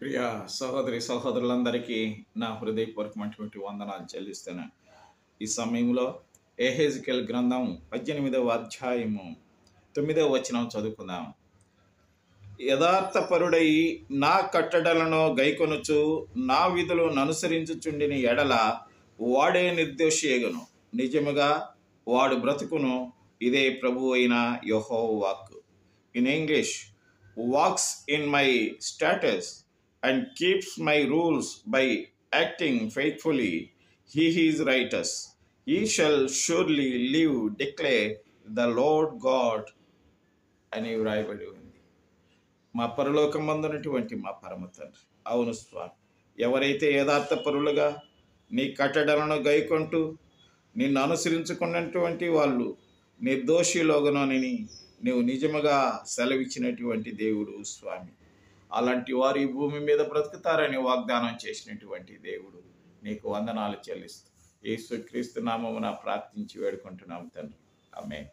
ప్రియ సహోదరి సహోదరులందరికీ నా హృదయపూర్వకమైనటువంటి వందనాలు చెల్లిస్తున్నాను. ఈ సమయంలో ఎహెజ్కేల్ గ్రంథం 18వ అధ్యాయము 9వ వచనం చదువుకుందాం. యథార్థపరుడై నా కట్టడలను గైకొనుచు నా విధులను అనుసరించుచుండిన ఎడల వాడే నిర్దోషియగును, నిజముగా వాడు బ్రతుకును. ఇదే ప్రభు అయిన యెహోవా వాక్కు. In English, walks in my status and keeps my rules by acting faithfully, he is righteous. He shall surely live, declare the Lord God. అని వ్రాయబడి ఉంది. మా పరలోకమందున్నటువంటి మా పరమ తండ్రి, అవును స్వామి, ఎవరైతే యథార్థపరులుగా నీ కట్టడలను గైకొంటూ నిన్ను అనుసరించుకున్నటువంటి వాళ్ళు నిర్దోషిలోగనని నీవు నిజముగా సెలవిచ్చినటువంటి దేవుడు స్వామి. అలాంటి వారు ఈ భూమి మీద బ్రతుకుతారని వాగ్దానం చేసినటువంటి దేవుడు, నీకు వందనాలు చెల్లిస్తూ యేసుక్రీస్తు నామమున ప్రార్థించి వేడుకుంటున్నాం తండ్రి. ఆమేన్.